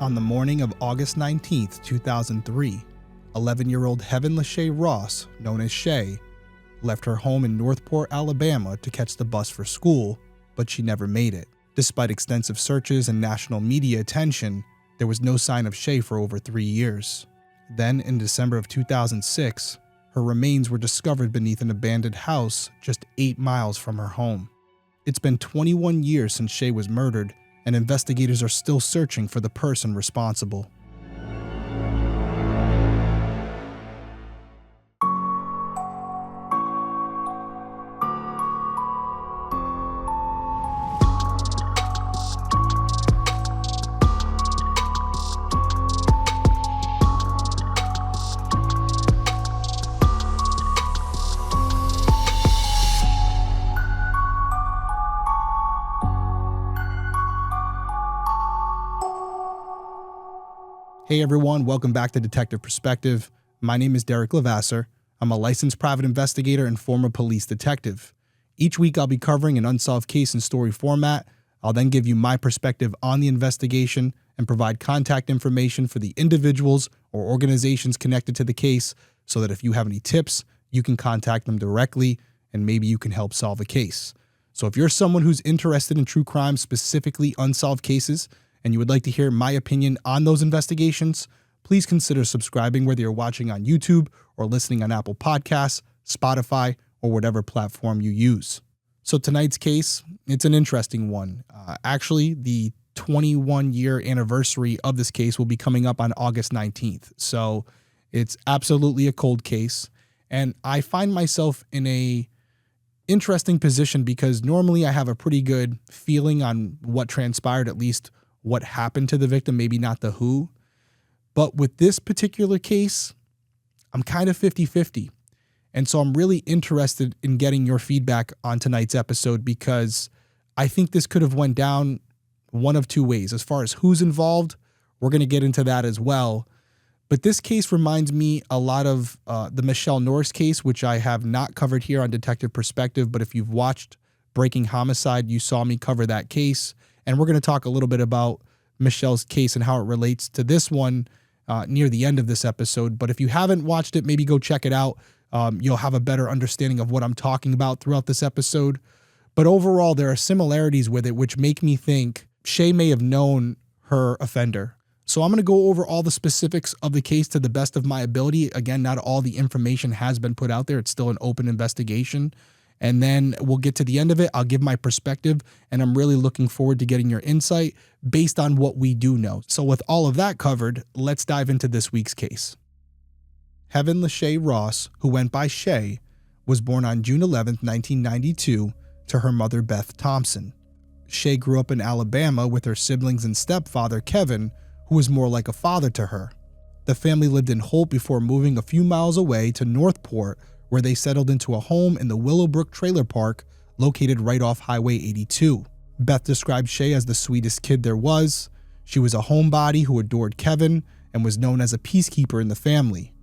On the morning of August 19, 2003, 11-year-old Heaven LaShae Ross, known as Shae, left her home in Northport, Alabama to catch the bus for school, but she never made it. Despite extensive searches and national media attention, there was no sign of Shae for over 3 years. Then, in December of 2006, her remains were discovered beneath an abandoned house just 8 miles from her home. It's been 21 years since Shae was murdered, and investigators are still searching for the person responsible. Hey everyone, welcome back to Detective Perspective. My name is Derrick Levasseur. I'm a licensed private investigator and former police detective. Each week I'll be covering an unsolved case in story format. I'll then give you my perspective on the investigation and provide contact information for the individuals or organizations connected to the case so that if you have any tips, you can contact them directly and maybe you can help solve a case. So if you're someone who's interested in true crime, specifically unsolved cases, and you would like to hear my opinion on those investigations, please consider subscribing whether you're watching on YouTube or listening on Apple Podcasts, Spotify, or whatever platform you use. So tonight's case, it's an interesting one. Actually, the 21-year anniversary of this case will be coming up on August 19th. So it's absolutely a cold case. And I find myself in a interesting position because normally I have a pretty good feeling on what transpired, at least what happened to the victim, maybe not the who. But with this particular case, I'm kind of 50-50. And so I'm really interested in getting your feedback on tonight's episode because I think this could have went down one of two ways. As far as who's involved, we're going to get into that as well. But this case reminds me a lot of the Michelle Norris case, which I have not covered here on Detective Perspective. But if you've watched Breaking Homicide, you saw me cover that case. And we're going to talk a little bit about Michelle's case and how it relates to this one near the end of this episode. But if you haven't watched it, maybe go check it out. You'll have a better understanding of what I'm talking about throughout this episode. But overall, there are similarities with it, which make me think Shae may have known her offender. So I'm going to go over all the specifics of the case to the best of my ability. Again, not all the information has been put out there. It's still an open investigation. And then we'll get to the end of it. I'll give my perspective, and I'm really looking forward to getting your insight based on what we do know. So with all of that covered, let's dive into this week's case. Heaven LaShae Ross, who went by Shae, was born on June 11, 1992, to her mother Beth Thompson. Shae grew up in Alabama with her siblings and stepfather Kevin, who was more like a father to her. The family lived in Holt before moving a few miles away to Northport, where they settled into a home in the Willowbrook Trailer Park located right off Highway 82. Beth described Shae as the sweetest kid there was. She was a homebody who adored Kevin and was known as a peacekeeper in the family.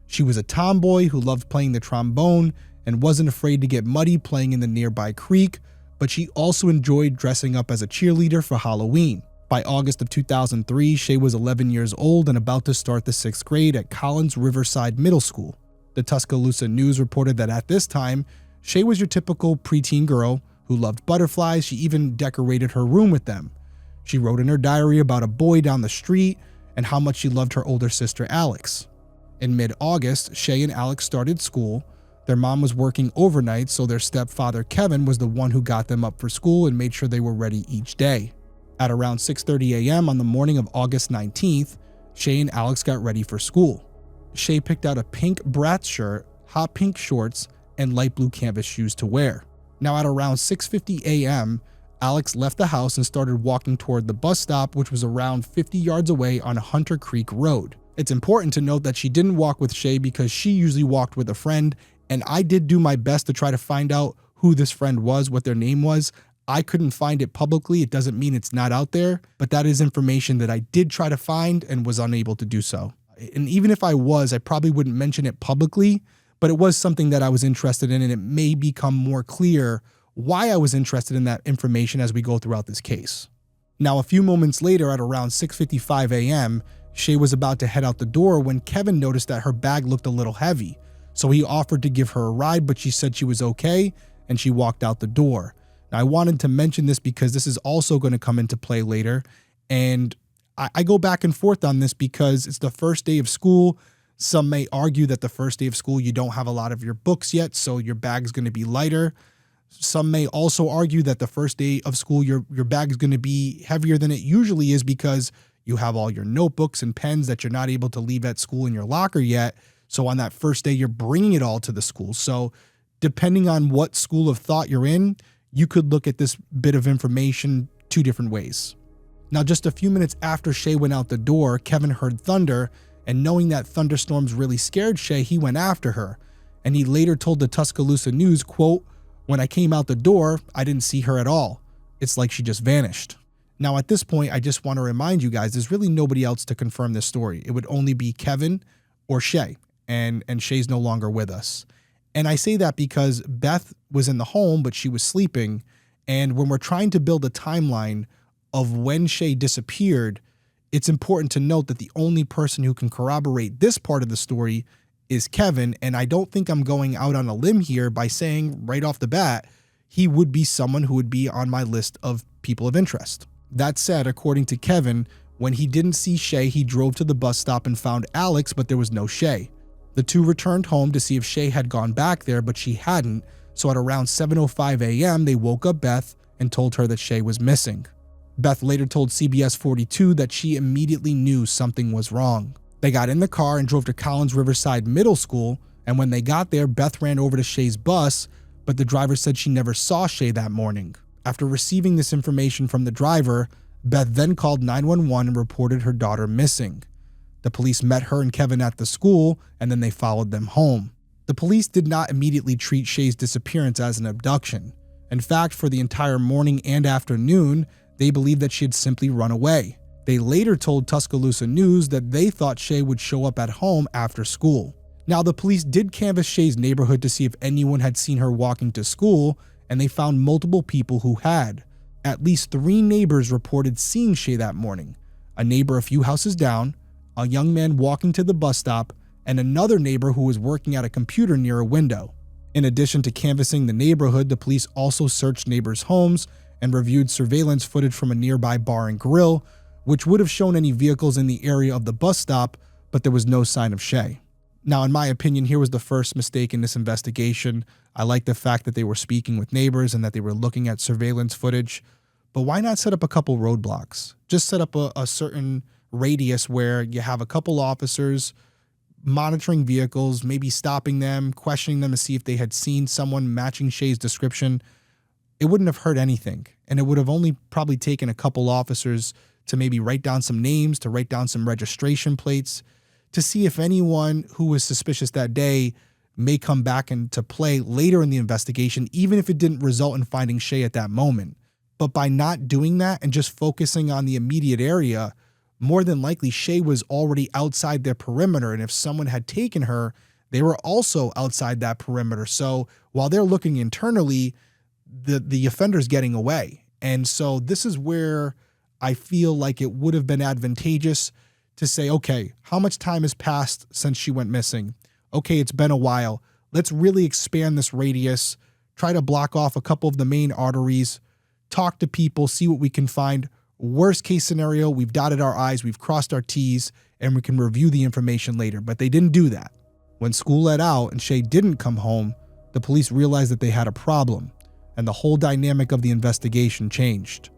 She was a tomboy who loved playing the trombone and wasn't afraid to get muddy playing in the nearby creek, but she also enjoyed dressing up as a cheerleader for Halloween. By August of 2003, Shae was 11 years old and about to start the 6th grade at Collins Riverside Middle School. The Tuscaloosa News reported that at this time, Shae was your typical preteen girl who loved butterflies. She even decorated her room with them. She wrote in her diary about a boy down the street and how much she loved her older sister Alex. In mid-August, Shae and Alex started school. Their mom was working overnight, so their stepfather Kevin was the one who got them up for school and made sure they were ready each day. At around 6:30 a.m. on the morning of August 19th, Shae and Alex got ready for school. Shae picked out a pink Bratz shirt, hot pink shorts, and light blue canvas shoes to wear. Now at around 6:50 a.m., Alex left the house and started walking toward the bus stop, which was around 50 yards away on Hunter Creek Road. It's important to note that she didn't walk with Shae because she usually walked with a friend, and I did do my best to try to find out who this friend was, what their name was. I couldn't find it publicly. It doesn't mean it's not out there, but that is information that I did try to find and was unable to do so. And even if I was, I probably wouldn't mention it publicly, but it was something that I was interested in, and it may become more clear why I was interested in that information as we go throughout this case. Now, a few moments later at around 6:55 a.m., Shae was about to head out the door when Kevin noticed that her bag looked a little heavy. So he offered to give her a ride, but she said she was okay and she walked out the door. Now, I wanted to mention this because this is also going to come into play later. And I go back and forth on this because it's the first day of school. Some may argue that the first day of school, you don't have a lot of your books yet, so your bag's going to be lighter. Some may also argue that the first day of school, your bag is going to be heavier than it usually is because you have all your notebooks and pens that you're not able to leave at school in your locker yet. So on that first day, you're bringing it all to the school. So depending on what school of thought you're in, you could look at this bit of information two different ways. Now, just a few minutes after Shae went out the door, Kevin heard thunder, and knowing that thunderstorms really scared Shae, he went after her. And he later told the Tuscaloosa News, quote, "When I came out the door, I didn't see her at all. It's like she just vanished." Now, at this point, I just want to remind you guys, there's really nobody else to confirm this story. It would only be Kevin or Shae, and Shae's no longer with us. And I say that because Beth was in the home, but she was sleeping. And when we're trying to build a timeline of when Shae disappeared, it's important to note that the only person who can corroborate this part of the story is Kevin. And I don't think I'm going out on a limb here by saying right off the bat, he would be someone who would be on my list of people of interest. That said, according to Kevin, when he didn't see Shae, he drove to the bus stop and found Alex, but there was no Shae. The two returned home to see if Shae had gone back there, but she hadn't. So at around 7:05 a.m., they woke up Beth and told her that Shae was missing. Beth later told CBS 42 that she immediately knew something was wrong. They got in the car and drove to Collins Riverside Middle School, and when they got there, Beth ran over to Shae's bus, but the driver said she never saw Shae that morning. After receiving this information from the driver, Beth then called 911 and reported her daughter missing. The police met her and Kevin at the school, and then they followed them home. The police did not immediately treat Shae's disappearance as an abduction. In fact, for the entire morning and afternoon, they believed that she had simply run away. They later told Tuscaloosa News that they thought Shae would show up at home after school. Now, the police did canvass Shae's neighborhood to see if anyone had seen her walking to school, and they found multiple people who had. At least 3 neighbors reported seeing Shae that morning. A neighbor a few houses down, a young man walking to the bus stop, and another neighbor who was working at a computer near a window. In addition to canvassing the neighborhood, the police also searched neighbors' homes and reviewed surveillance footage from a nearby bar and grill, which would have shown any vehicles in the area of the bus stop, but there was no sign of Shae. Now, in my opinion, here was the first mistake in this investigation. I like the fact that they were speaking with neighbors and that they were looking at surveillance footage, but why not set up a couple roadblocks? Just set up a certain radius where you have a couple officers monitoring vehicles, maybe stopping them, questioning them to see if they had seen someone matching Shae's description. It wouldn't have hurt anything, and it would have only probably taken a couple officers to maybe write down some names, to write down some registration plates, to see if anyone who was suspicious that day may come back into play later in the investigation, even if it didn't result in finding Shae at that moment. But by not doing that and just focusing on the immediate area, more than likely Shae was already outside their perimeter, and if someone had taken her, they were also outside that perimeter. So while they're looking internally, the offender's getting away. And so this is where I feel like it would have been advantageous to say, okay, how much time has passed since she went missing? Okay, it's been a while. Let's really expand this radius, try to block off a couple of the main arteries, talk to people, see what we can find. Worst case scenario, we've dotted our I's, we've crossed our T's, and we can review the information later. But they didn't do that. When school let out and Shae didn't come home, the police realized that they had a problem, and the whole dynamic of the investigation changed.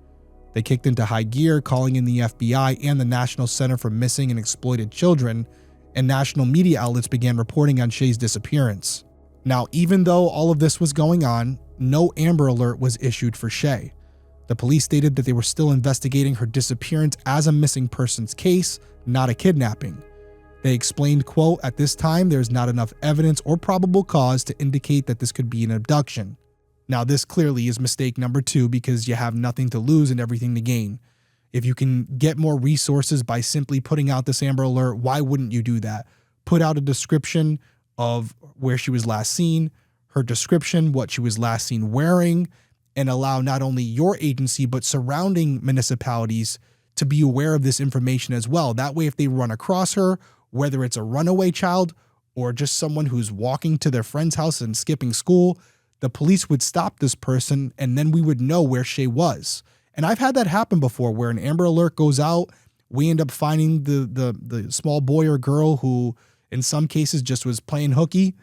They kicked into high gear, calling in the FBI and the National Center for Missing and Exploited Children, and national media outlets began reporting on Shae's disappearance. Now, even though all of this was going on, no Amber Alert was issued for Shae. The police stated that they were still investigating her disappearance as a missing persons case, not a kidnapping. They explained, quote, "At this time, there's not enough evidence or probable cause to indicate that this could be an abduction." Now, this clearly is mistake number 2 because you have nothing to lose and everything to gain. If you can get more resources by simply putting out this Amber Alert, why wouldn't you do that? Put out a description of where she was last seen, her description, what she was last seen wearing, and allow not only your agency, but surrounding municipalities to be aware of this information as well. That way, if they run across her, whether it's a runaway child or just someone who's walking to their friend's house and skipping school, the police would stop this person and then we would know where Shae was. And I've had that happen before where an Amber Alert goes out. We end up finding the small boy or girl who in some cases just was playing hooky.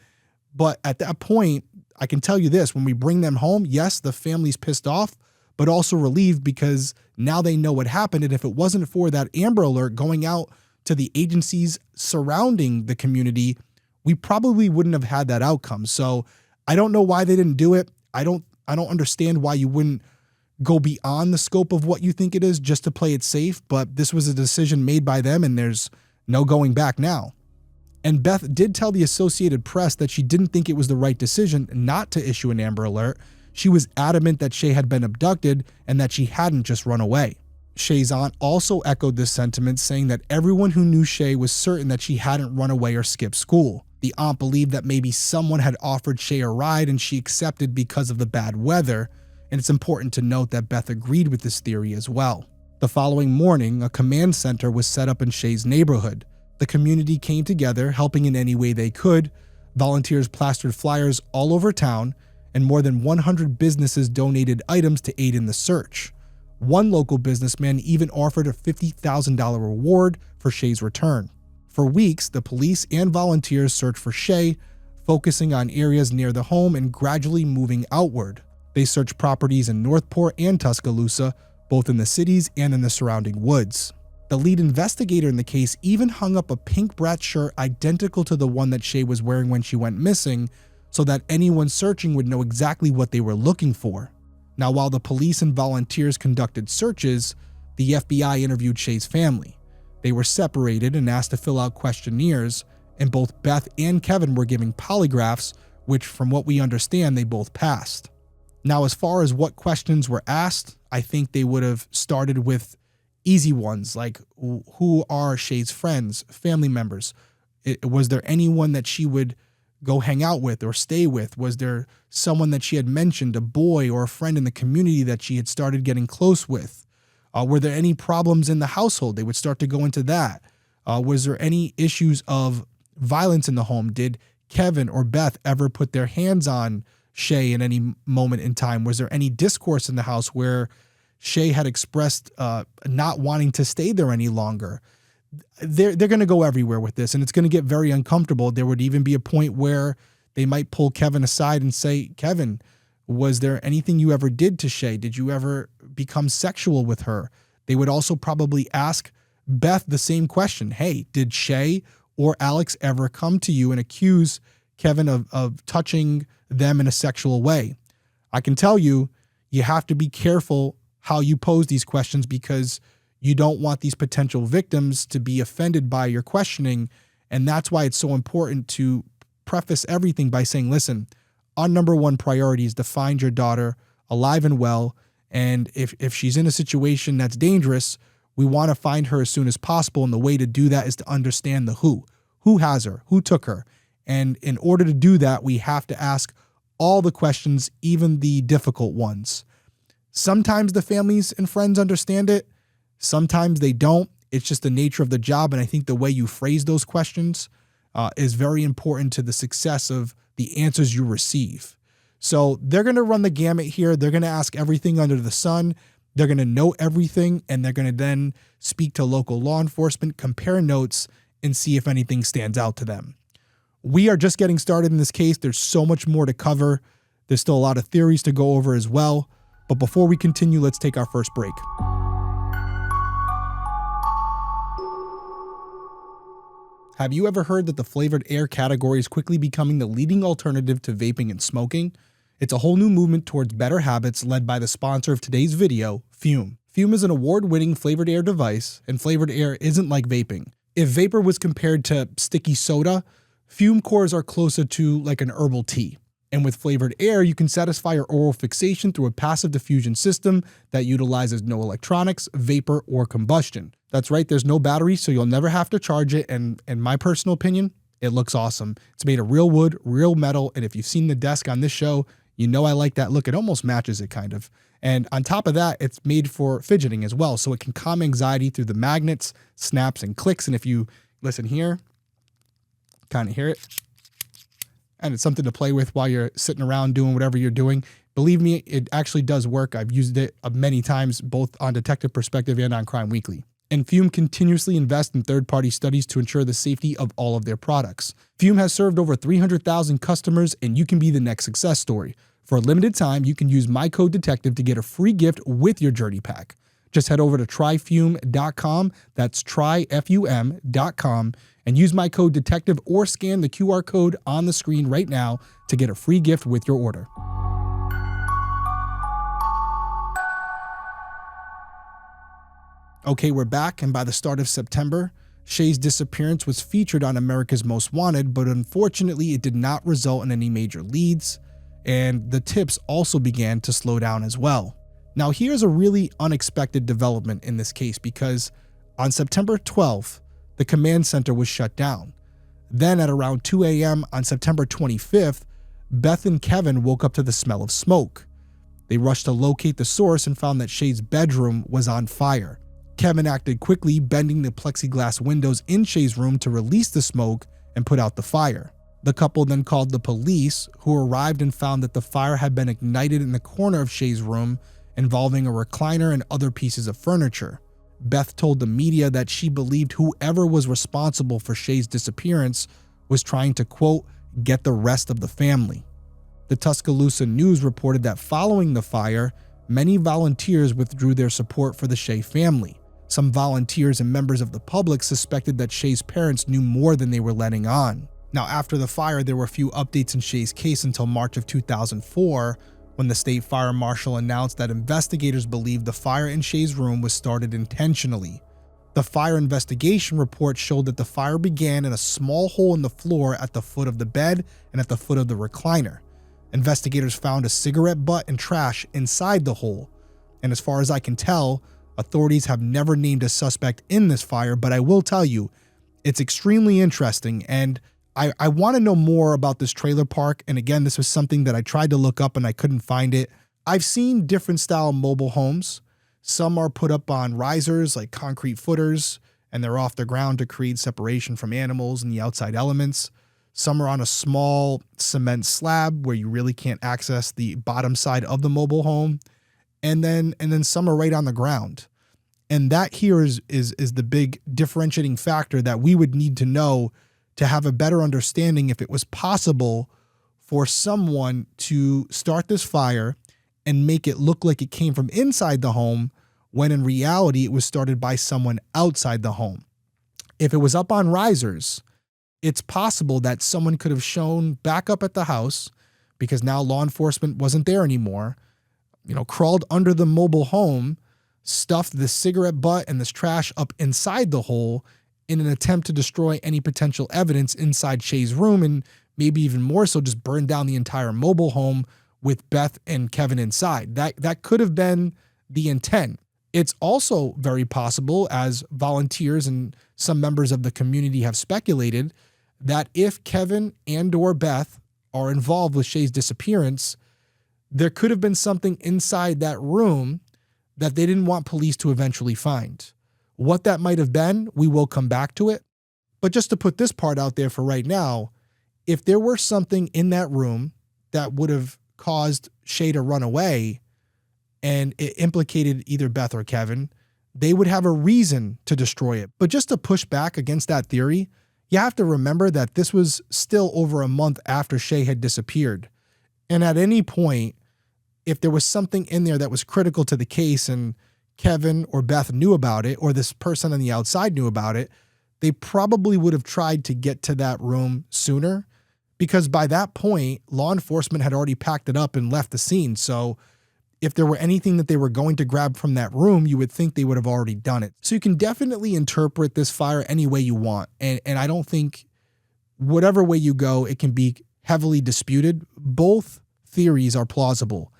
But at that point, I can tell you this, when we bring them home, yes, the family's pissed off, but also relieved because now they know what happened. And if it wasn't for that Amber Alert going out to the agencies surrounding the community, we probably wouldn't have had that outcome. So I don't know why they didn't do it. I don't understand why you wouldn't go beyond the scope of what you think it is just to play it safe. But this was a decision made by them and there's no going back now. And Beth did tell the Associated Press that she didn't think it was the right decision not to issue an Amber Alert. She was adamant that Shae had been abducted and that she hadn't just run away. Shae's aunt also echoed this sentiment, saying that everyone who knew Shae was certain that she hadn't run away or skipped school. The aunt believed that maybe someone had offered Shae a ride and she accepted because of the bad weather, and it's important to note that Beth agreed with this theory as well. The following morning, a command center was set up in Shae's neighborhood. The community came together, helping in any way they could. Volunteers plastered flyers all over town, and more than 100 businesses donated items to aid in the search. One local businessman even offered a $50,000 reward for Shae's return. For weeks, the police and volunteers searched for Shae, focusing on areas near the home and gradually moving outward. They searched properties in Northport and Tuscaloosa, both in the cities and in the surrounding woods. The lead investigator in the case even hung up a pink Brat shirt identical to the one that Shae was wearing when she went missing, so that anyone searching would know exactly what they were looking for. Now, while the police and volunteers conducted searches, the FBI interviewed Shae's family. They were separated and asked to fill out questionnaires, and both Beth and Kevin were giving polygraphs, which from what we understand, they both passed. Now, as far as what questions were asked, I think they would have started with easy ones like who are Shae's friends, family members? Was there anyone that she would go hang out with or stay with? Was there someone that she had mentioned, a boy or a friend in the community that she had started getting close with? Were there any problems in the household? They would start to go into that. Was there any issues of violence in the home? Did Kevin or Beth ever put their hands on Shae in any moment in time? Was there any discourse in the house where Shae had expressed not wanting to stay there any longer? They're going to go everywhere with this, and it's going to get very uncomfortable. There would even be a point where they might pull Kevin aside and say, Kevin, was there anything you ever did to Shae? Did you ever become sexual with her? They would also probably ask Beth the same question. Hey, did Shae or Alex ever come to you and accuse Kevin of touching them in a sexual way? I can tell you, you have to be careful how you pose these questions because you don't want these potential victims to be offended by your questioning. And that's why it's so important to preface everything by saying, listen, our number one priority is to find your daughter alive and well. And if she's in a situation that's dangerous, we want to find her as soon as possible. And the way to do that is to understand the who. Who has her? Who took her? And in order to do that, we have to ask all the questions, even the difficult ones. Sometimes the families and friends understand it. Sometimes they don't. It's just the nature of the job. And I think the way you phrase those questions is very important to the success of the answers you receive. So they're going to run the gamut here. They're going to ask everything under the sun. They're going to know everything. And they're going to then speak to local law enforcement, compare notes, and see if anything stands out to them. We are just getting started in this case. There's so much more to cover. There's still a lot of theories to go over as well. But before we continue, let's take our first break. Have you ever heard that the flavored air category is quickly becoming the leading alternative to vaping and smoking? It's a whole new movement towards better habits led by the sponsor of today's video, Fume. Fume is an award-winning flavored air device, and flavored air isn't like vaping. If vapor was compared to sticky soda, Fume cores are closer to like an herbal tea. And with flavored air, you can satisfy your oral fixation through a passive diffusion system that utilizes no electronics, vapor, or combustion. That's right, there's no battery, so you'll never have to charge it, and in my personal opinion, it looks awesome. It's made of real wood, real metal, and if you've seen the desk on this show, You know I like that look. It almost matches it kind of. And on top of that, it's made for fidgeting as well. So it can calm anxiety through the magnets, snaps, and clicks. And if you listen here, kind of hear it. And it's something to play with while you're sitting around doing whatever you're doing. Believe me, it actually does work. I've used it many times, both on Detective Perspective and on Crime Weekly. And Fume continuously invests in third-party studies to ensure the safety of all of their products. Fume has served over 300,000 customers, and you can be the next success story. For a limited time, you can use my code DETECTIVE to get a free gift with your Journey Pack. Just head over to tryfume.com, that's tryfum.com, and use my code DETECTIVE or scan the QR code on the screen right now to get a free gift with your order. Okay, we're back, and by the start of September, Shae's disappearance was featured on America's Most Wanted, but unfortunately it did not result in any major leads, and the tips also began to slow down as well. Now here's a really unexpected development in this case, because on September 12th, the command center was shut down. Then at around 2 a.m. on September 25th, Beth and Kevin woke up to the smell of smoke. They rushed to locate the source and found that Shae's bedroom was on fire. Kevin acted quickly, bending the plexiglass windows in Shae's room to release the smoke and put out the fire. The couple then called the police, who arrived and found that the fire had been ignited in the corner of Shae's room, involving a recliner and other pieces of furniture. Beth told the media that she believed whoever was responsible for Shae's disappearance was trying to, quote, get the rest of the family. The Tuscaloosa News reported that following the fire, many volunteers withdrew their support for the Shae family. Some volunteers and members of the public suspected that Shae's parents knew more than they were letting on. Now, after the fire, there were few updates in Shae's case until March of 2004, when the state fire marshal announced that investigators believed the fire in Shae's room was started intentionally. The fire investigation report showed that the fire began in a small hole in the floor at the foot of the bed and at the foot of the recliner. Investigators found a cigarette butt and trash inside the hole, and as far as I can tell, authorities have never named a suspect in this fire, but I will tell you, it's extremely interesting, and I want to know more about this trailer park. And again, this was something that I tried to look up and I couldn't find it. I've seen different style mobile homes. Some are put up on risers like concrete footers, and they're off the ground to create separation from animals and the outside elements. Some are on a small cement slab where you really can't access the bottom side of the mobile home. And then some are right on the ground. And that here is the big differentiating factor that we would need to know to have a better understanding if it was possible for someone to start this fire and make it look like it came from inside the home, when in reality it was started by someone outside the home. If it was up on risers, it's possible that someone could have shown back up at the house, because now law enforcement wasn't there anymore, crawled under the mobile home, stuffed the cigarette butt and this trash up inside the hole in an attempt to destroy any potential evidence inside Shae's room, and maybe even more so, just burn down the entire mobile home with Beth and Kevin inside. That could have been the intent. It's also very possible, as volunteers and some members of the community have speculated, that if Kevin and or Beth are involved with Shae's disappearance, there could have been something inside that room that they didn't want police to eventually find. What that might have been, we will come back to it. But just to put this part out there for right now, if there were something in that room that would have caused Shae to run away and it implicated either Beth or Kevin, they would have a reason to destroy it. But just to push back against that theory, you have to remember that this was still over a month after Shae had disappeared. And at any point, if there was something in there that was critical to the case and Kevin or Beth knew about it, or this person on the outside knew about it, they probably would have tried to get to that room sooner, because by that point, law enforcement had already packed it up and left the scene. So if there were anything that they were going to grab from that room, you would think they would have already done it. So you can definitely interpret this fire any way you want. And I don't think whatever way you go, it can be heavily disputed. Both theories are plausible.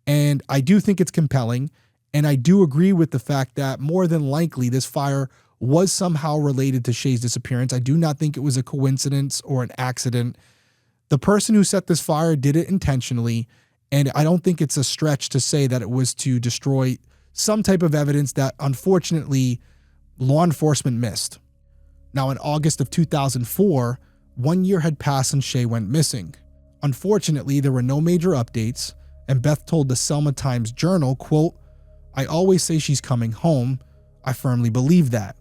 And I do think it's compelling. And I do agree with the fact that more than likely this fire was somehow related to Shae's disappearance. I do not think it was a coincidence or an accident. The person who set this fire did it intentionally. And I don't think it's a stretch to say that it was to destroy some type of evidence that unfortunately law enforcement missed. Now, in August of 2004, 1 year had passed and Shae went missing. Unfortunately, there were no major updates, and Beth told the Selma Times-Journal, quote, "I always say she's coming home. I firmly believe that."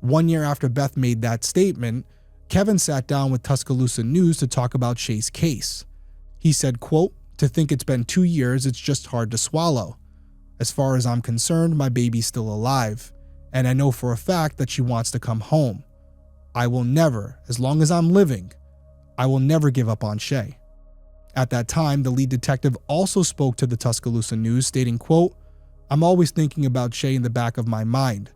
1 year after Beth made that statement, Kevin sat down with Tuscaloosa News to talk about Shae's case. He said, quote, "To think it's been 2 years, it's just hard to swallow. As far as I'm concerned, my baby's still alive, and I know for a fact that she wants to come home. I will never, as long as I'm living, I will never give up on Shae." At that time, the lead detective also spoke to the Tuscaloosa News, stating, quote, "I'm always thinking about Shae in the back of my mind.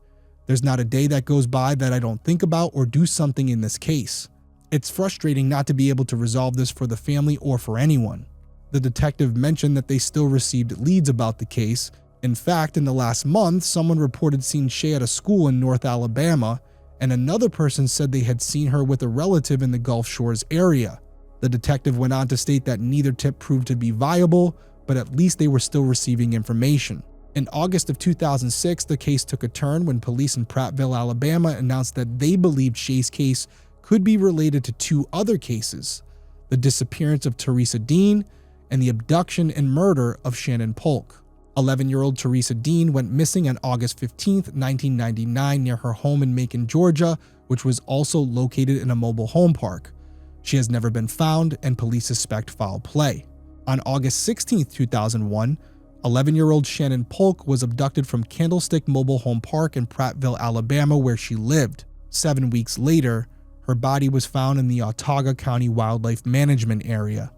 There's not a day that goes by that I don't think about or do something in this case. It's frustrating not to be able to resolve this for the family or for anyone." The detective mentioned that they still received leads about the case. In fact, in the last month, someone reported seeing Shae at a school in North Alabama, and another person said they had seen her with a relative in the Gulf Shores area. The detective went on to state that neither tip proved to be viable, but at least they were still receiving information. In August of 2006, the case took a turn when police in Prattville, Alabama announced that they believed Shae's case could be related to 2 other cases: the disappearance of Teresa Dean and the abduction and murder of Shannon Polk. 11-year-old Teresa Dean went missing on August 15, 1999 near her home in Macon, Georgia, which was also located in a mobile home park. She has never been found, and police suspect foul play. On August 16, 2001, 11-year-old Shannon Polk was abducted from Candlestick Mobile Home Park in Prattville, Alabama, where she lived. 7 weeks later, her body was found in the Autauga County Wildlife Management Area.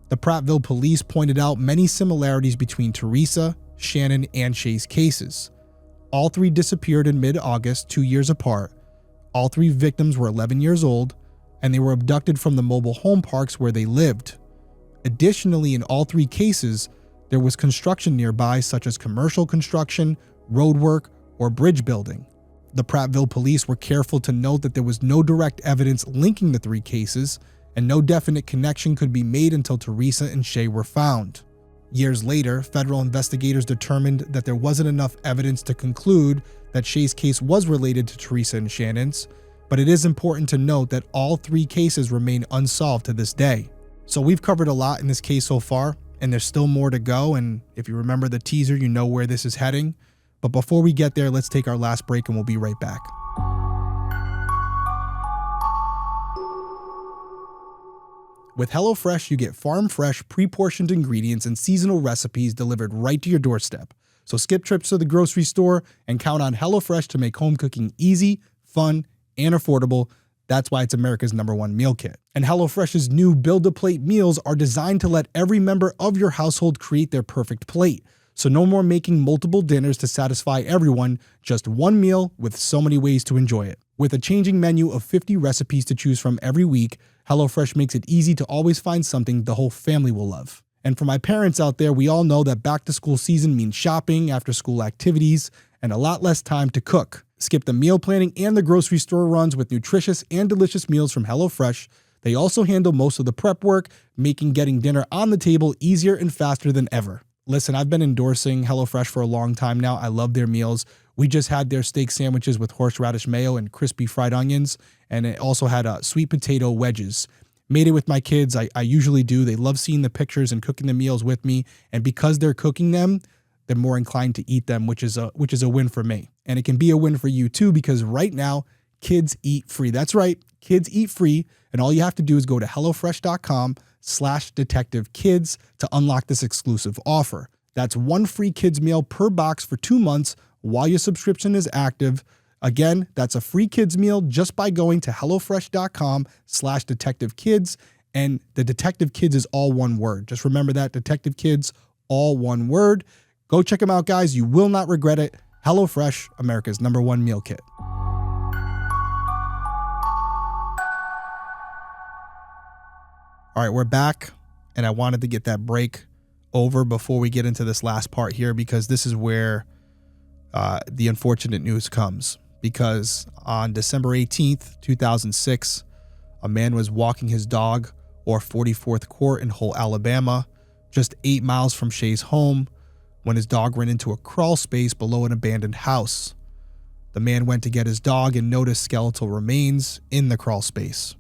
The Prattville police pointed out many similarities between Teresa, Shannon, and Shae's cases. All 3 disappeared in mid-August, 2 years apart. All 3 victims were 11 years old, and they were abducted from the mobile home parks where they lived. Additionally, in all 3 cases, there was construction nearby, such as commercial construction, roadwork, or bridge building. The Prattville police were careful to note that there was no direct evidence linking the 3 cases, and no definite connection could be made until Teresa and Shae were found. Years later, federal investigators determined that there wasn't enough evidence to conclude that Shae's case was related to Teresa and Shannon's, but it is important to note that all 3 cases remain unsolved to this day. So we've covered a lot in this case so far, and there's still more to go, and if you remember the teaser, you know where this is heading. But before we get there, let's take our last break and we'll be right back. With HelloFresh, you get farm-fresh, pre-portioned ingredients and seasonal recipes delivered right to your doorstep. So skip trips to the grocery store and count on HelloFresh to make home cooking easy, fun, and affordable. That's why it's America's #1 meal kit. And HelloFresh's new Build-A-Plate meals are designed to let every member of your household create their perfect plate. So no more making multiple dinners to satisfy everyone, just one meal with so many ways to enjoy it. With a changing menu of 50 recipes to choose from every week, HelloFresh makes it easy to always find something the whole family will love. And for my parents out there, we all know that back-to-school season means shopping, after-school activities, and a lot less time to cook. Skip the meal planning and the grocery store runs with nutritious and delicious meals from HelloFresh. They also handle most of the prep work, making getting dinner on the table easier and faster than ever. Listen, I've been endorsing HelloFresh for a long time now. I love their meals. We just had their steak sandwiches with horseradish mayo and crispy fried onions, and it also had sweet potato wedges. Made it with my kids. I usually do. They love seeing the pictures and cooking the meals with me, and because they're cooking them, they're more inclined to eat them, which is a win for me. And it can be a win for you too, because right now, kids eat free. That's right, kids eat free, and all you have to do is go to HelloFresh.com/DetectiveKids to unlock this exclusive offer. That's 1 free kids meal per box for 2 months while your subscription is active. Again, that's a free kids meal just by going to HelloFresh.com/DetectiveKids, and the Detective Kids is all one word. Just remember that, Detective Kids, all one word. Go check them out, guys. You will not regret it. HelloFresh, America's #1 meal kit. All right, we're back, and I wanted to get that break over before we get into this last part here, because this is where the unfortunate news comes. Because on December 18th, 2006, a man was walking his dog or 44th Court in Holt, Alabama, just 8 miles from Shae's home, when his dog ran into a crawl space below an abandoned house. The man went to get his dog and noticed skeletal remains in the crawl space.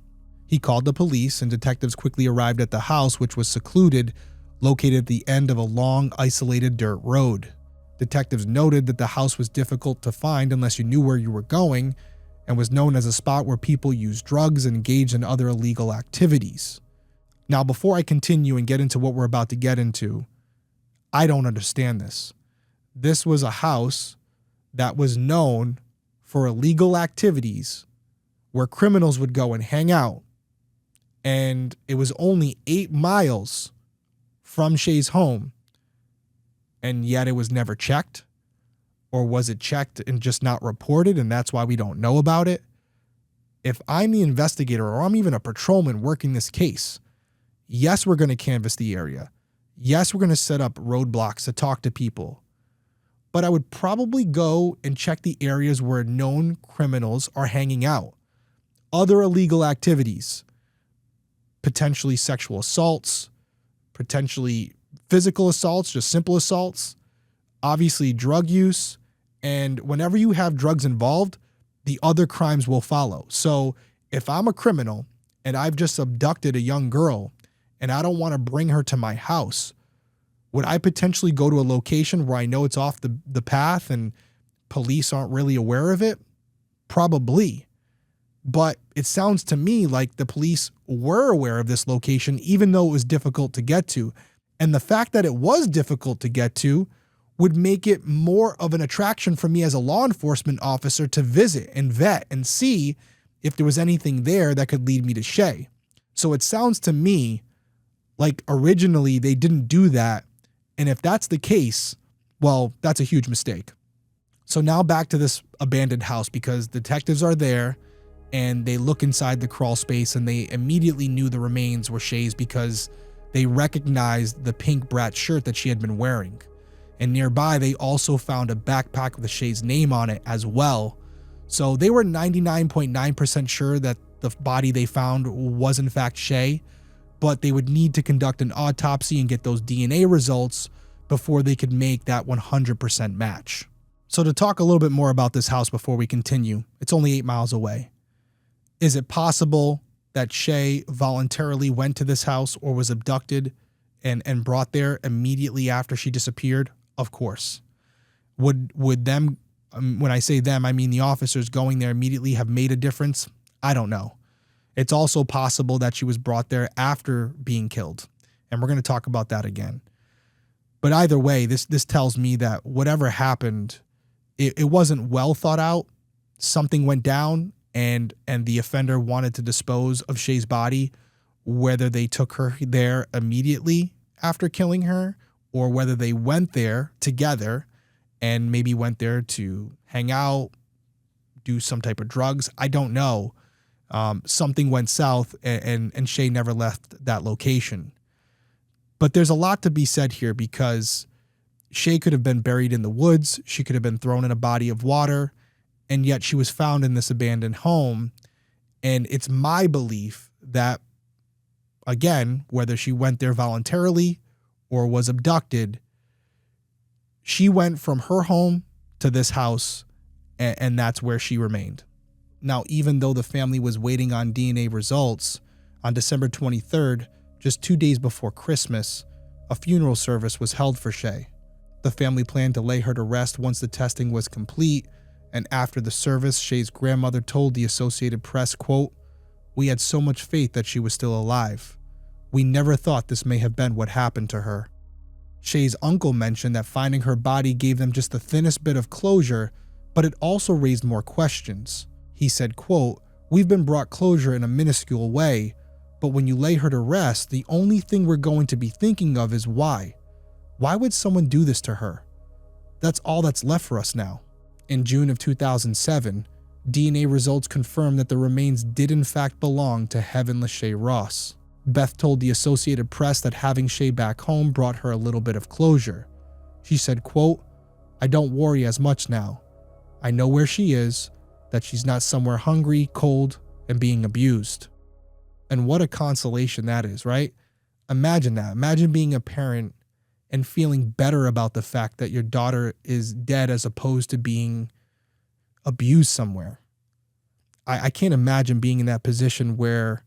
He called the police, and detectives quickly arrived at the house, which was secluded, located at the end of a long, isolated dirt road. Detectives noted that the house was difficult to find unless you knew where you were going, and was known as a spot where people used drugs and engaged in other illegal activities. Now, before I continue and get into what we're about to get into, I don't understand this. This was a house that was known for illegal activities where criminals would go and hang out. And it was only 8 miles from Shae's home. And yet it was never checked. Or was it checked and just not reported, and that's why we don't know about it? If I'm the investigator, or I'm even a patrolman working this case, yes, we're going to canvass the area. Yes, we're going to set up roadblocks to talk to people. But I would probably go and check the areas where known criminals are hanging out. Other illegal activities, potentially sexual assaults, potentially physical assaults, just simple assaults, obviously drug use. And whenever you have drugs involved, the other crimes will follow. So if I'm a criminal and I've just abducted a young girl and I don't want to bring her to my house, would I potentially go to a location where I know it's off the path and police aren't really aware of it? Probably. But it sounds to me like the police were aware of this location, even though it was difficult to get to. And the fact that it was difficult to get to would make it more of an attraction for me as a law enforcement officer to visit and vet and see if there was anything there that could lead me to Shae. So it sounds to me like originally they didn't do that. And if that's the case, well, that's a huge mistake. So now back to this abandoned house, because detectives are there and they look inside the crawl space and they immediately knew the remains were Shae's because they recognized the pink brat shirt that she had been wearing. And nearby, they also found a backpack with Shae's name on it as well. So they were 99.9% sure that the body they found was in fact Shae, but they would need to conduct an autopsy and get those DNA results before they could make that 100% match. So to talk a little bit more about this house before we continue, it's only 8 miles away. Is it possible that Shae voluntarily went to this house or was abducted and brought there immediately after she disappeared? Of course. Would them, when I say them, I mean the officers going there immediately, have made a difference? I don't know. It's also possible that she was brought there after being killed. And we're going to talk about that again. But either way, this tells me that whatever happened, it wasn't well thought out. Something went down and the offender wanted to dispose of Shae's body, whether they took her there immediately after killing her, or whether they went there together and maybe went there to hang out, do some type of drugs. I don't know. Something went south and Shae never left that location. But there's a lot to be said here, because Shae could have been buried in the woods. She could have been thrown in a body of water, and yet she was found in this abandoned home. And it's my belief that, again, whether she went there voluntarily or was abducted, she went from her home to this house, and that's where she remained. Now, even though the family was waiting on DNA results, on December 23rd, just 2 days before Christmas, a funeral service was held for Shae. The family planned to lay her to rest once the testing was complete, and after the service, Shae's grandmother told the Associated Press, quote, "We had so much faith that she was still alive. We never thought this may have been what happened to her." Shae's uncle mentioned that finding her body gave them just the thinnest bit of closure, but it also raised more questions. He said, quote, "We've been brought closure in a minuscule way, but when you lay her to rest, the only thing we're going to be thinking of is why. Why would someone do this to her? That's all that's left for us now." In June of 2007, DNA results confirmed that the remains did in fact belong to Heaven LaShae Ross. Beth told the Associated Press that having Shae back home brought her a little bit of closure. She said, quote, "I don't worry as much now. I know where she is, that she's not somewhere hungry, cold, and being abused." And what a consolation that is, right? Imagine that. Imagine being a parent and feeling better about the fact that your daughter is dead as opposed to being abused somewhere. I can't imagine being in that position where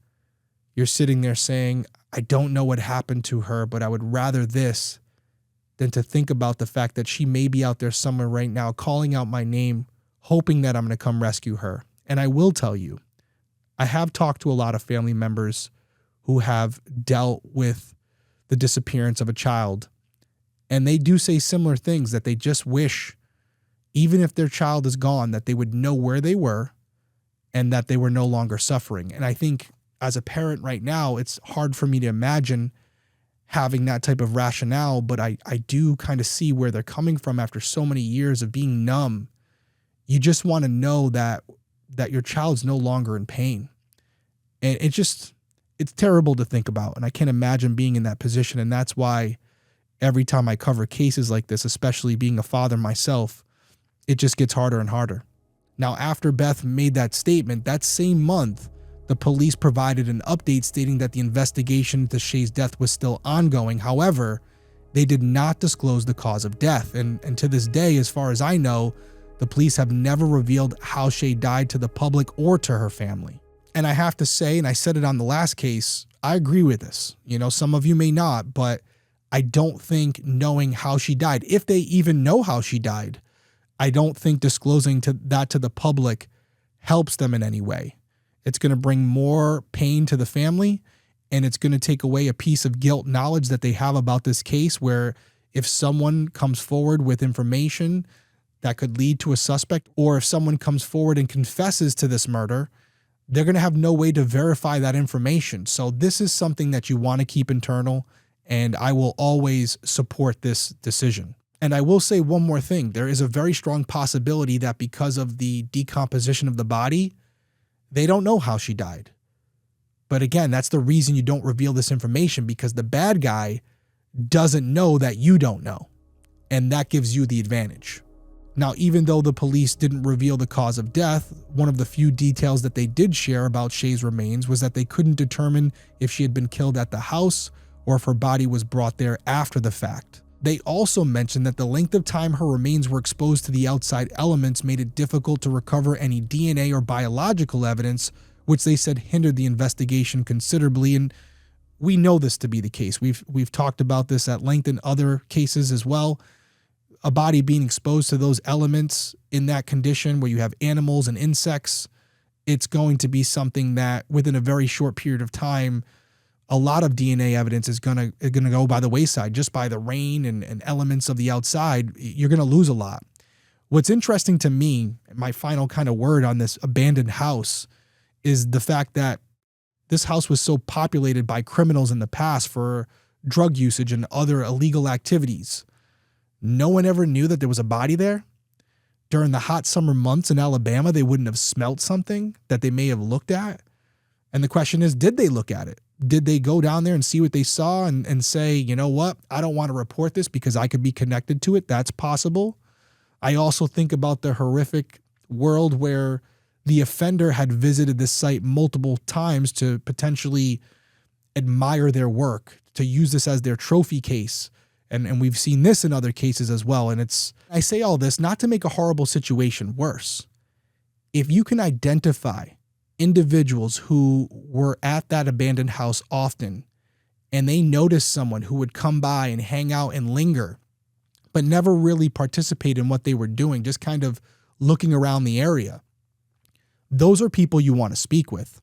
you're sitting there saying, I don't know what happened to her, but I would rather this than to think about the fact that she may be out there somewhere right now calling out my name, hoping that I'm going to come rescue her. And I will tell you, I have talked to a lot of family members who have dealt with the disappearance of a child, and they do say similar things, that they just wish, even if their child is gone, that they would know where they were and that they were no longer suffering. And I think as a parent right now, it's hard for me to imagine having that type of rationale, but I do kind of see where they're coming from after so many years of being numb. You just want to know that your child's no longer in pain. And it's terrible to think about. And I can't imagine being in that position. And that's why every time I cover cases like this, especially being a father myself, it just gets harder and harder. Now, after Beth made that statement, that same month, the police provided an update stating that the investigation into Shae's death was still ongoing. However, they did not disclose the cause of death. And to this day, as far as I know, the police have never revealed how Shae died to the public or to her family. And I have to say, and I said it on the last case, I agree with this. You know, some of you may not, but I don't think knowing how she died, if they even know how she died, I don't think disclosing that to the public helps them in any way. It's going to bring more pain to the family, and it's going to take away a piece of guilt knowledge that they have about this case, where if someone comes forward with information that could lead to a suspect, or if someone comes forward and confesses to this murder, they're going to have no way to verify that information. So this is something that you want to keep internal, and I will always support this decision. And I will say one more thing. There is a very strong possibility that because of the decomposition of the body, they don't know how she died. But again, that's the reason you don't reveal this information, because the bad guy doesn't know that you don't know. And that gives you the advantage. Now, even though the police didn't reveal the cause of death, one of the few details that they did share about Shae's remains was that they couldn't determine if she had been killed at the house or if her body was brought there after the fact. They also mentioned that the length of time her remains were exposed to the outside elements made it difficult to recover any DNA or biological evidence, which they said hindered the investigation considerably. And we know this to be the case. We've talked about this at length in other cases as well. A body being exposed to those elements in that condition where you have animals and insects, it's going to be something that within a very short period of time, a lot of DNA evidence is gonna go by the wayside just by the rain and elements of the outside. You're gonna lose a lot. What's interesting to me, my final kind of word on this abandoned house, is the fact that this house was so populated by criminals in the past for drug usage and other illegal activities. No one ever knew that there was a body there. During the hot summer months in Alabama, they wouldn't have smelt something that they may have looked at. And the question is, did they look at it? Did they go down there and see what they saw and say, you know what, I don't want to report this because I could be connected to it? That's possible. I also think about the horrific world where the offender had visited this site multiple times to potentially admire their work, to use this as their trophy case. And we've seen this in other cases as well. And I say all this not to make a horrible situation worse. If you can identify individuals who were at that abandoned house often, and they noticed someone who would come by and hang out and linger, but never really participate in what they were doing, just kind of looking around the area, those are people you want to speak with.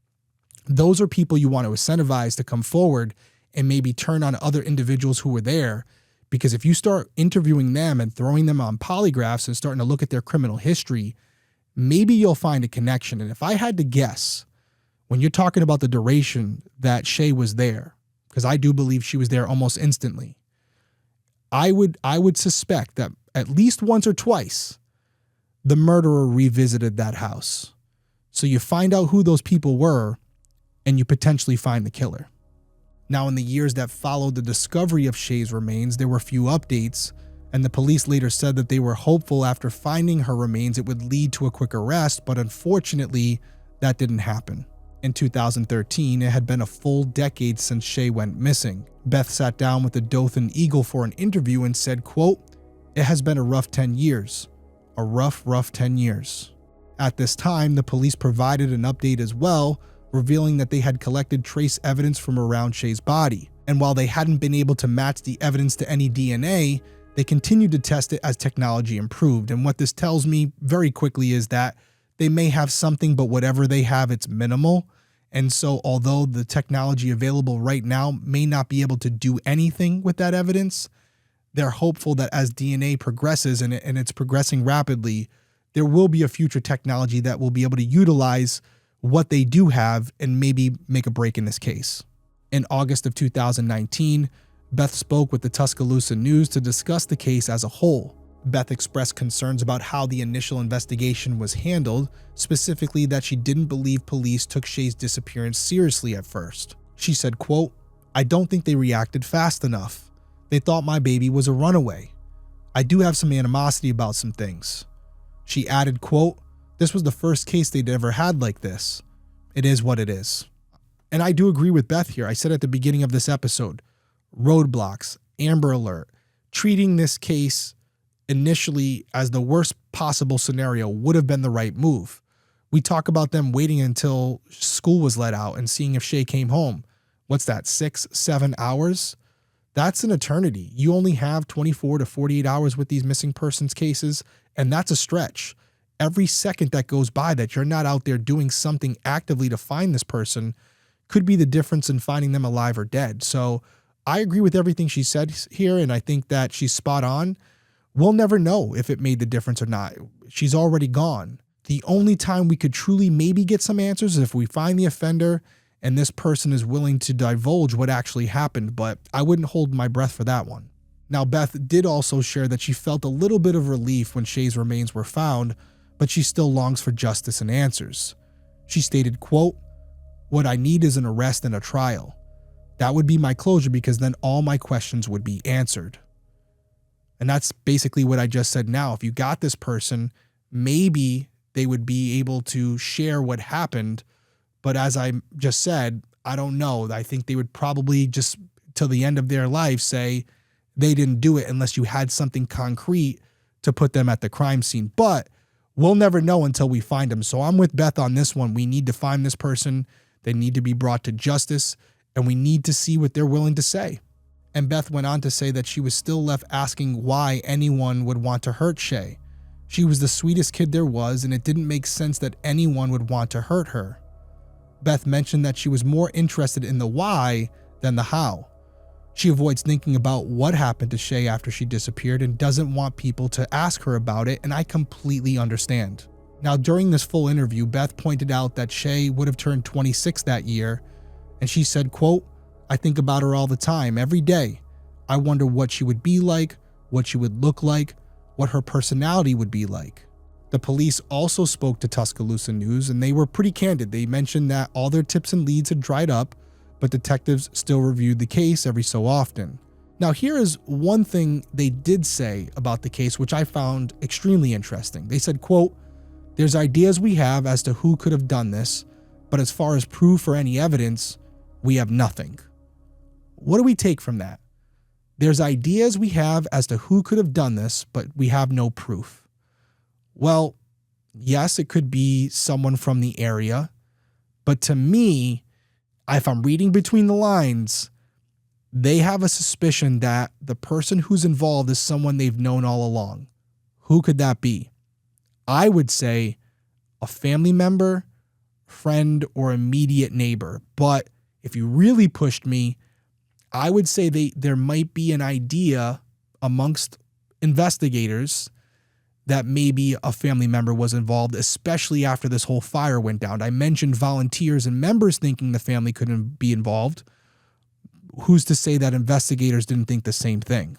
Those are people you want to incentivize to come forward and maybe turn on other individuals who were there. Because if you start interviewing them and throwing them on polygraphs and starting to look at their criminal history, maybe you'll find a connection. And if I had to guess, when you're talking about the duration that Shae was there, because I do believe she was there almost instantly, I would suspect that at least once or twice, the murderer revisited that house. So you find out who those people were, and you potentially find the killer. Now, in the years that followed the discovery of Shae's remains, there were few updates, and the police later said that they were hopeful after finding her remains it would lead to a quick arrest, but unfortunately, that didn't happen. In 2013, it had been a full decade since Shae went missing. Beth sat down with the Dothan Eagle for an interview and said, quote, "It has been a rough 10 years. A rough 10 years. At this time, the police provided an update as well, revealing that they had collected trace evidence from around Shae's body. And while they hadn't been able to match the evidence to any DNA, they continued to test it as technology improved. And what this tells me very quickly is that they may have something, but whatever they have, it's minimal. And so although the technology available right now may not be able to do anything with that evidence, they're hopeful that as DNA progresses and it's progressing rapidly, there will be a future technology that will be able to utilize what they do have and maybe make a break in this case. In August of 2019, Beth spoke with the Tuscaloosa News to discuss the case as a whole. Beth expressed concerns about how the initial investigation was handled, specifically that she didn't believe police took Shae's disappearance seriously at first. She said, quote, "I don't think they reacted fast enough. They thought my baby was a runaway. I do have some animosity about some things." She added, quote, "This was the first case they'd ever had like this. It is what it is." And I do agree with Beth here. I said at the beginning of this episode, roadblocks, Amber Alert, treating this case initially as the worst possible scenario would have been the right move. We talk about them waiting until school was let out and seeing if Shae came home. What's that, 6-7 hours? That's an eternity. You only have 24 to 48 hours with these missing persons cases, and that's a stretch. Every second that goes by that you're not out there doing something actively to find this person could be the difference in finding them alive or dead. So I agree with everything she said here, and I think that she's spot on. We'll never know if it made the difference or not. She's already gone. The only time we could truly maybe get some answers is if we find the offender and this person is willing to divulge what actually happened, but I wouldn't hold my breath for that one. Now, Beth did also share that she felt a little bit of relief when Shae's remains were found, but she still longs for justice and answers. She stated, quote, "What I need is an arrest and a trial. That would be my closure because then all my questions would be answered." And that's basically what I just said now. If you got this person, maybe they would be able to share what happened. But as I just said, I don't know. I think they would probably just till the end of their life say they didn't do it unless you had something concrete to put them at the crime scene. But we'll never know until we find them. So I'm with Beth on this one. We need to find this person. They need to be brought to justice, and we need to see what they're willing to say. And Beth went on to say that she was still left asking why anyone would want to hurt Shae. She was the sweetest kid there was, and it didn't make sense that anyone would want to hurt her. Beth mentioned that she was more interested in the why than the how. She avoids thinking about what happened to Shae after she disappeared and doesn't want people to ask her about it, and I completely understand. Now, during this full interview, Beth pointed out that Shae would have turned 26 that year, and she said, quote, "I think about her all the time, every day. I wonder what she would be like, what she would look like, what her personality would be like." The police also spoke to Tuscaloosa News, and they were pretty candid. They mentioned that all their tips and leads had dried up, but detectives still reviewed the case every so often. Now, here is one thing they did say about the case, which I found extremely interesting. They said, quote, "There's ideas we have as to who could have done this, but as far as proof or any evidence, we have nothing." What do we take from that? There's ideas we have as to who could have done this, but we have no proof. Well, yes, it could be someone from the area, but to me, if I'm reading between the lines, they have a suspicion that the person who's involved is someone they've known all along. Who could that be? I would say a family member, friend, or immediate neighbor. But if you really pushed me, I would say there might be an idea amongst investigators that maybe a family member was involved, especially after this whole fire went down. I mentioned volunteers and members thinking the family couldn't be involved. Who's to say that investigators didn't think the same thing?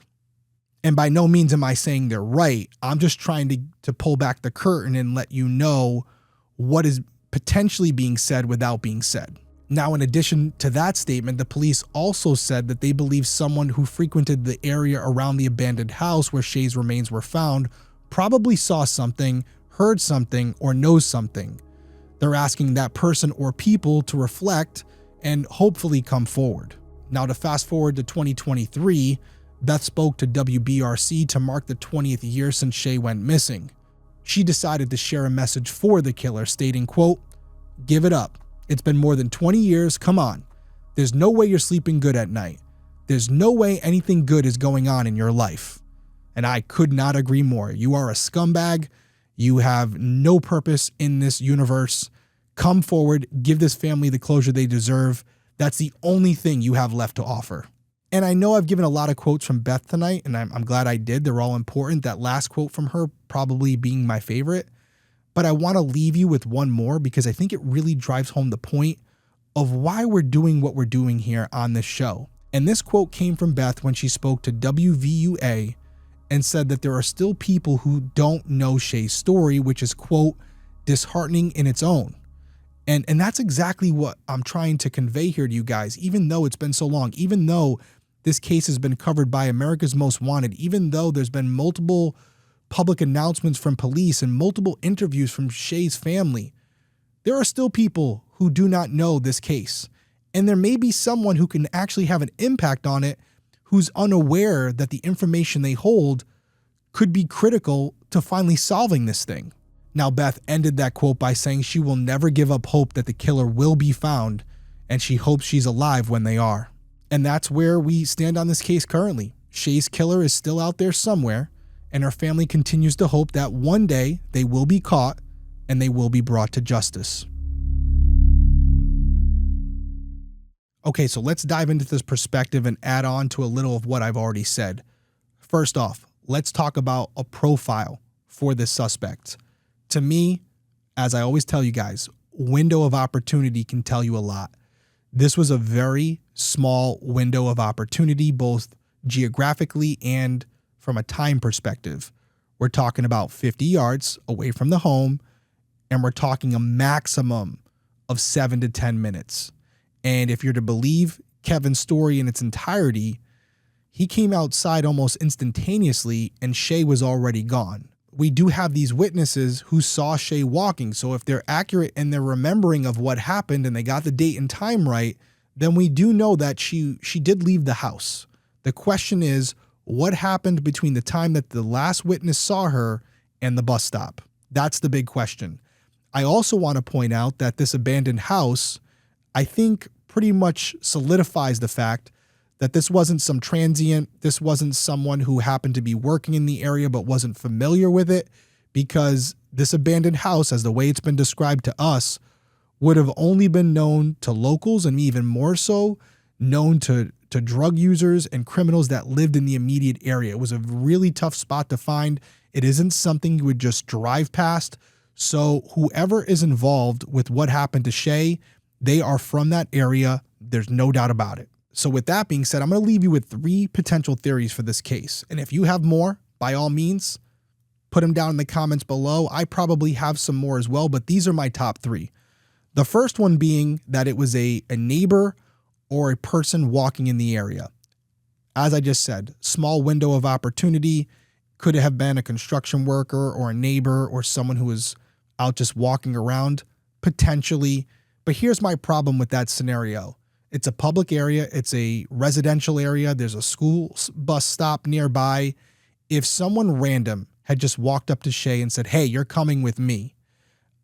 And by no means am I saying they're right. I'm just trying to pull back the curtain and let you know what is potentially being said without being said. Now, in addition to that statement, the police also said that they believe someone who frequented the area around the abandoned house where Shae's remains were found probably saw something, heard something, or knows something. They're asking that person or people to reflect and hopefully come forward. Now, to fast forward to 2023, Beth spoke to WBRC to mark the 20th year since Shae went missing. She decided to share a message for the killer, stating, quote, "Give it up. It's been more than 20 years. Come on. There's no way you're sleeping good at night. There's no way anything good is going on in your life." And I could not agree more. You are a scumbag. You have no purpose in this universe. Come forward. Give this family the closure they deserve. That's the only thing you have left to offer. And I know I've given a lot of quotes from Beth tonight, and I'm glad I did. They're all important. That last quote from her probably being my favorite. But I want to leave you with one more because I think it really drives home the point of why we're doing what we're doing here on this show. And this quote came from Beth when she spoke to WVUA and said that there are still people who don't know Shae's story, which is, quote, disheartening in its own. And that's exactly what I'm trying to convey here to you guys. Even though it's been so long, even though this case has been covered by America's Most Wanted, even though there's been multiple public announcements from police and multiple interviews from Shae's family, there are still people who do not know this case. And there may be someone who can actually have an impact on it who's unaware that the information they hold could be critical to finally solving this thing. Now, Beth ended that quote by saying she will never give up hope that the killer will be found, and she hopes she's alive when they are. And that's where we stand on this case currently. Shae's killer is still out there somewhere, and her family continues to hope that one day they will be caught and they will be brought to justice. Okay, so let's dive into this perspective and add on to a little of what I've already said. First off, let's talk about a profile for this suspect. To me, as I always tell you guys, window of opportunity can tell you a lot. This was a very small window of opportunity, both geographically and from a time perspective. We're talking about 50 yards away from the home, and we're talking a maximum of 7 to 10 minutes. And if you're to believe Kevin's story in its entirety, he came outside almost instantaneously and Shae was already gone. We do have these witnesses who saw Shae walking. So if they're accurate in their remembering of what happened and they got the date and time right, then we do know that she did leave the house. The question is, what happened between the time that the last witness saw her and the bus stop? That's the big question. I also want to point out that this abandoned house, I think, pretty much solidifies the fact that this wasn't some transient, this wasn't someone who happened to be working in the area but wasn't familiar with it, because this abandoned house, as the way it's been described to us, would have only been known to locals and even more so known to drug users and criminals that lived in the immediate area. It was a really tough spot to find. It isn't something you would just drive past. So whoever is involved with what happened to Shae, they are from that area. There's no doubt about it. So with that being said, I'm going to leave you with 3 potential theories for this case. And if you have more, by all means, put them down in the comments below. I probably have some more as well, but these are my top 3. The first one being that it was a neighbor or a person walking in the area. As I just said, small window of opportunity. Could have been a construction worker or a neighbor or someone who was out just walking around, potentially. But here's my problem with that scenario. It's a public area. It's a residential area. There's a school bus stop nearby. If someone random had just walked up to Shae and said, "Hey, you're coming with me,"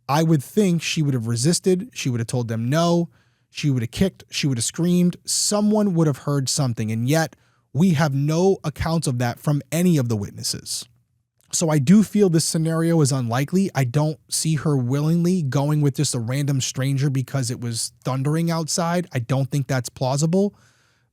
I would think she would have resisted. She would have told them no. She would have kicked. She would have screamed. Someone would have heard something. And yet we have no accounts of that from any of the witnesses. So I do feel this scenario is unlikely. I don't see her willingly going with just a random stranger because it was thundering outside. I don't think that's plausible.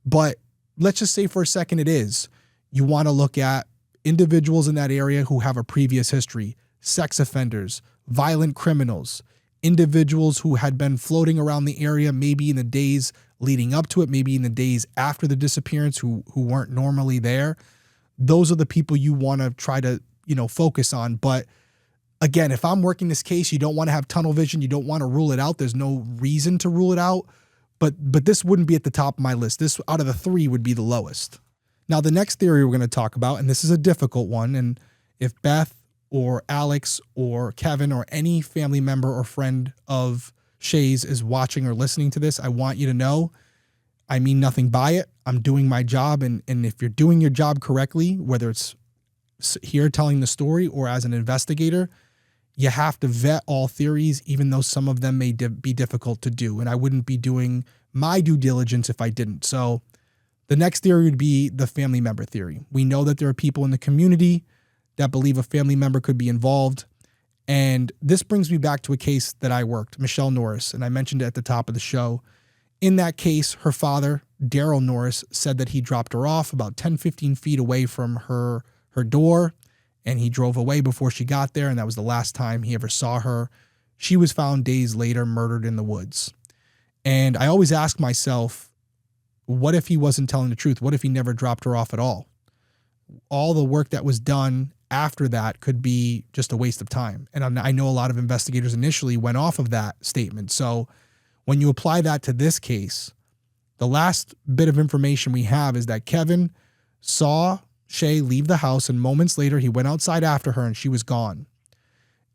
But let's just say for a second it is. You want to look at individuals in that area who have a previous history, sex offenders, violent criminals, individuals who had been floating around the area maybe in the days leading up to it, maybe in the days after the disappearance who weren't normally there. Those are the people you want to try to focus on. But again, if I'm working this case, you don't want to have tunnel vision. You don't want to rule it out. There's no reason to rule it out. But this wouldn't be at the top of my list. This out of the 3 would be the lowest. Now, the next theory we're going to talk about, and this is a difficult one, and if Beth or Alex or Kevin or any family member or friend of Shae's is watching or listening to this, I want you to know I mean nothing by it. I'm doing my job. And if you're doing your job correctly, whether it's here telling the story or as an investigator, you have to vet all theories, even though some of them may be difficult to do. And I wouldn't be doing my due diligence if I didn't. So the next theory would be the family member theory. We know that there are people in the community that believe a family member could be involved. And this brings me back to a case that I worked, Michelle Norris, and I mentioned it at the top of the show. In that case, her father, Daryl Norris, said that he dropped her off about 10, 15 feet away from her door, and he drove away before she got there, and that was the last time he ever saw her. She was found days later, murdered in the woods. And I always ask myself, what if he wasn't telling the truth? What if he never dropped her off at all? All the work that was done after that could be just a waste of time. And I know a lot of investigators initially went off of that statement. So when you apply that to this case, the last bit of information we have is that Kevin saw Shae leave the house, and moments later he went outside after her and she was gone.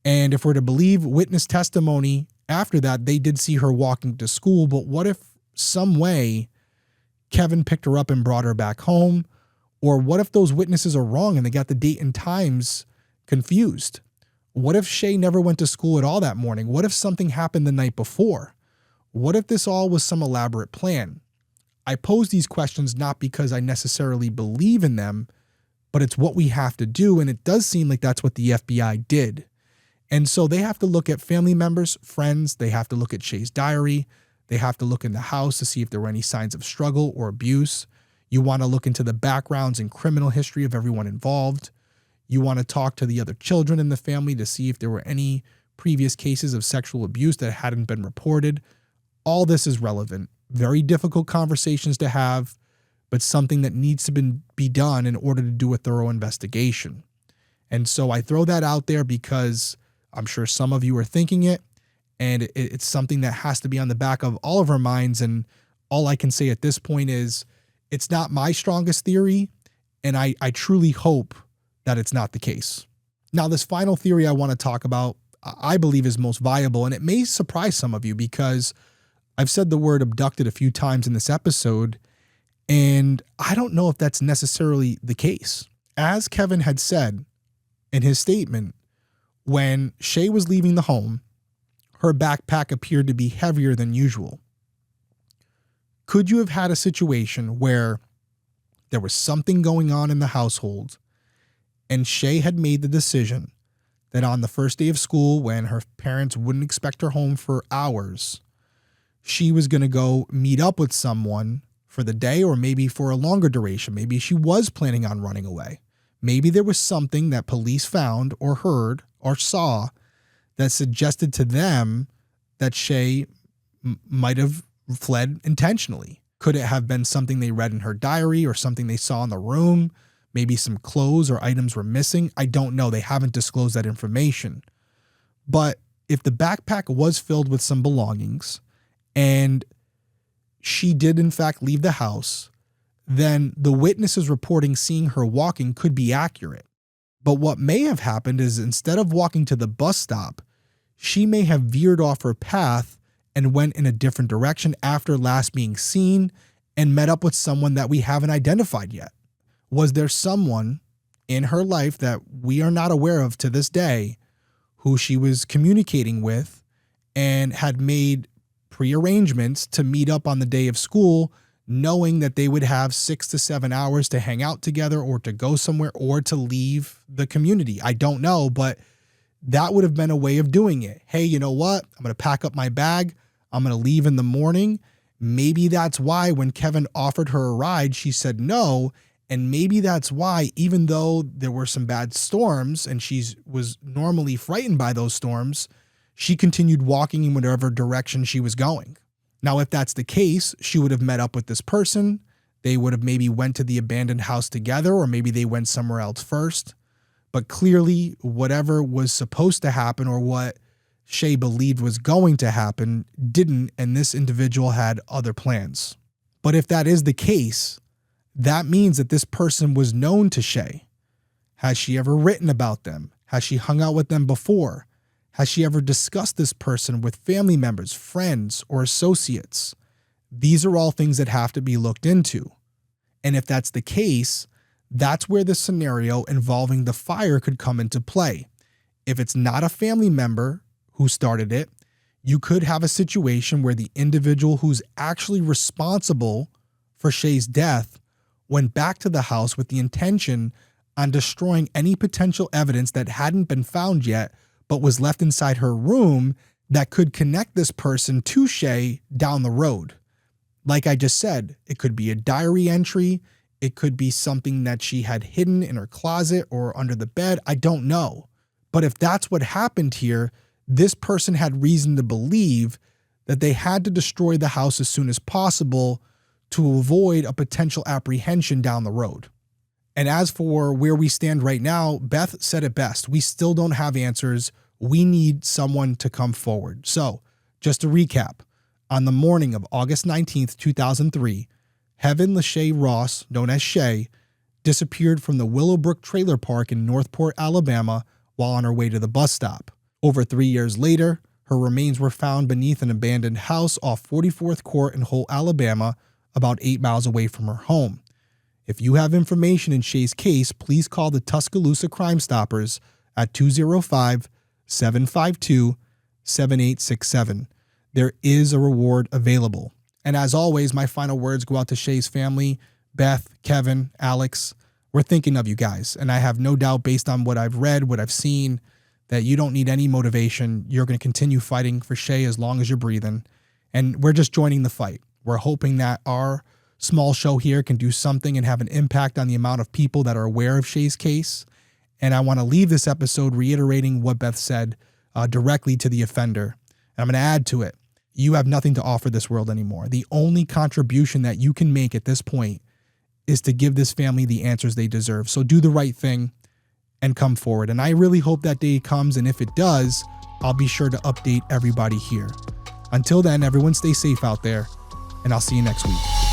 And if we're to believe witness testimony after that, they did see her walking to school. But what if some way Kevin picked her up and brought her back home? Or what if those witnesses are wrong and they got the date and times confused? What if Shae never went to school at all that morning? What if something happened the night before? What if this all was some elaborate plan? I pose these questions not because I necessarily believe in them, but it's what we have to do. And it does seem like that's what the FBI did. And so they have to look at family members, friends. They have to look at Shae's diary. They have to look in the house to see if there were any signs of struggle or abuse. You want to look into the backgrounds and criminal history of everyone involved. You want to talk to the other children in the family to see if there were any previous cases of sexual abuse that hadn't been reported. All this is relevant. Very difficult conversations to have, but something that needs to be done in order to do a thorough investigation. And so I throw that out there because I'm sure some of you are thinking it, and it's something that has to be on the back of all of our minds. And all I can say at this point is it's not my strongest theory, and I truly hope that it's not the case. Now, this final theory I want to talk about, I believe is most viable, and it may surprise some of you because I've said the word abducted a few times in this episode, and I don't know if that's necessarily the case. As Kevin had said in his statement, when Shae was leaving the home, her backpack appeared to be heavier than usual. Could you have had a situation where there was something going on in the household and Shae had made the decision that on the first day of school, when her parents wouldn't expect her home for hours, she was going to go meet up with someone for the day or maybe for a longer duration? Maybe she was planning on running away. Maybe there was something that police found or heard or saw that suggested to them that Shae might have fled intentionally. Could it have been something they read in her diary or something they saw in the room? Maybe some clothes or items were missing. I don't know. They haven't disclosed that information. But if the backpack was filled with some belongings and she did in fact leave the house, then the witnesses reporting seeing her walking could be accurate. But what may have happened is instead of walking to the bus stop, she may have veered off her path and went in a different direction after last being seen and met up with someone that we haven't identified yet. Was there someone in her life that we are not aware of to this day who she was communicating with and had made prearrangements to meet up on the day of school, knowing that they would have 6 to 7 hours to hang out together or to go somewhere or to leave the community? I don't know, but that would have been a way of doing it. Hey, you know what? I'm going to pack up my bag. I'm going to leave in the morning. Maybe that's why when Kevin offered her a ride, she said no. And maybe that's why, even though there were some bad storms and she was normally frightened by those storms, she continued walking in whatever direction she was going. Now, if that's the case, she would have met up with this person. They would have maybe went to the abandoned house together, or maybe they went somewhere else first. But clearly, whatever was supposed to happen or what Shae believed was going to happen didn't, and this individual had other plans. But if that is the case, that means that this person was known to Shae. Has she ever written about them? Has she hung out with them before? Has she ever discussed this person with family members, friends, or associates? These are all things that have to be looked into. And if that's the case, that's where the scenario involving the fire could come into play. If it's not a family member who started it, you could have a situation where the individual who's actually responsible for Shae's death went back to the house with the intention on destroying any potential evidence that hadn't been found yet, but was left inside her room that could connect this person to Shae down the road. Like I just said, it could be a diary entry. It could be something that she had hidden in her closet or under the bed. I don't know. But if that's what happened here, this person had reason to believe that they had to destroy the house as soon as possible to avoid a potential apprehension down the road. And as for where we stand right now, Beth said it best. We still don't have answers. We need someone to come forward. So, just to recap, on the morning of August 19th, 2003, Heaven LaShae Ross, known as Shae, disappeared from the Willowbrook Trailer Park in Northport, Alabama, while on her way to the bus stop. Over 3 years later, her remains were found beneath an abandoned house off 44th Court in Holt, Alabama, about 8 miles away from her home. If you have information in Shae's case, please call the Tuscaloosa Crime Stoppers at 205-752-7867. There is a reward available. And as always, my final words go out to Shae's family, Beth, Kevin, Alex. We're thinking of you guys. And I have no doubt, based on what I've read, what I've seen, that you don't need any motivation. You're going to continue fighting for Shae as long as you're breathing. And we're just joining the fight. We're hoping that our small show here can do something and have an impact on the amount of people that are aware of Shae's case. And I want to leave this episode reiterating what Beth said directly to the offender. And I'm going to add to it. You have nothing to offer this world anymore. The only contribution that you can make at this point is to give this family the answers they deserve. So do the right thing and come forward. And I really hope that day comes. And if it does, I'll be sure to update everybody here. Until then, everyone stay safe out there, and I'll see you next week.